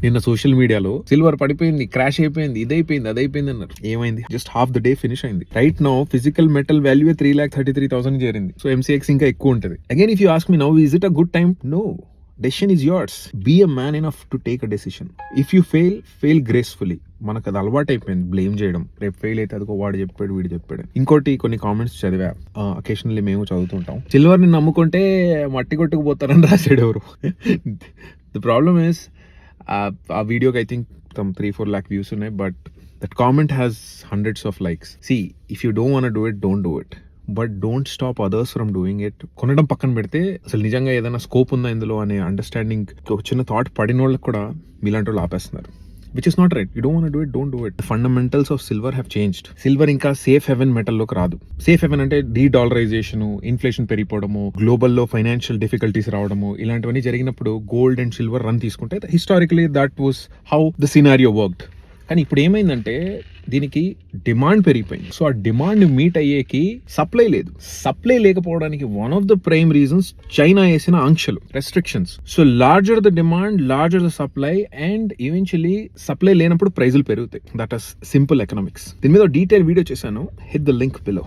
నిన్న సోషల్ మీడియాలో సిల్వర్ పడిపోయింది, క్రాష్ అయిపోయింది, ఇదైపోయింది, అదైపోయింది అన్నారు. ఏమైంది? Just half the day finish అయింది. Right now physical metal value 3,33,000 చేరింది. సో MCX ఇంకా ఎక్కువ ఉంటుంది. Again if you ask me now, is it a good time? No. Decision is yours. Be a man enough to take a decision. If you fail gracefully. మనకు అది అలవాటు అయిపోయింది blame చేయడం. రేపు ఫెయిల్ అయితే అదిగో వాడు చెప్పాడు, వీడు చెప్పాడు. ఇంకోటి కొన్ని కామెంట్స్ చదివా, అకేషనల్లీ మేము చదువుతుంటాం. సిల్వర్ ని నమ్ముకుంటే మట్టి కొట్టుకుపోతారని రాశాడు ఎవరు. ద ప్రాబ్లమ్ ఇస్, ఆ వీడియోకి ఐ థింక్ 3-4 lakh వ్యూస్ ఉన్నాయి, but that comment has hundreds of likes. See, if you don't want to do it, don't do it. But don't stop others from doing it. కొనడం పక్కన పెడితే అసలు నిజంగా ఏదైనా scope ఉందా ఇందులో అనే అండర్స్టాండింగ్ ఒక చిన్న థాట్ పడిన వాళ్ళకి కూడా మీలాంటి వాళ్ళు ఆపేస్తున్నారు. Which is not right. You don't want do it, don't do it. Fundamentals of silver have changed. Silver ఇంకా సేఫ్ హెవెన్ మెటల్లోకి రాదు. సేఫ్ హెవెన్ అంటే డీడాలరైజేషన్, ఇన్ఫ్లేషన్ పెరిగిపోవడము, గ్లోబల్లో ఫైనాన్షియల్ డిఫికల్టీస్ రావడము, ఇలాంటివన్నీ జరిగినప్పుడు గోల్డ్ అండ్ సిల్వర్ రన్ తీసుకుంటే historically that was how the scenario worked. కానీ ఇప్పుడు ఏమైందంటే దీనికి డిమాండ్ పెరిగిపోయింది. సో ఆ డిమాండ్ మీట్ అయ్యేకి సప్లై లేదు. సప్లై లేకపోవడానికి one of the prime reasons China వేసిన ఆంక్షలు, restrictions. So larger the demand, larger the supply, and eventually supply లేనప్పుడు ప్రైజులు పెరుగుతాయి. That is simple economics. దీని మీద డీటెయిల్ వీడియో చేశాను. Hit the link below.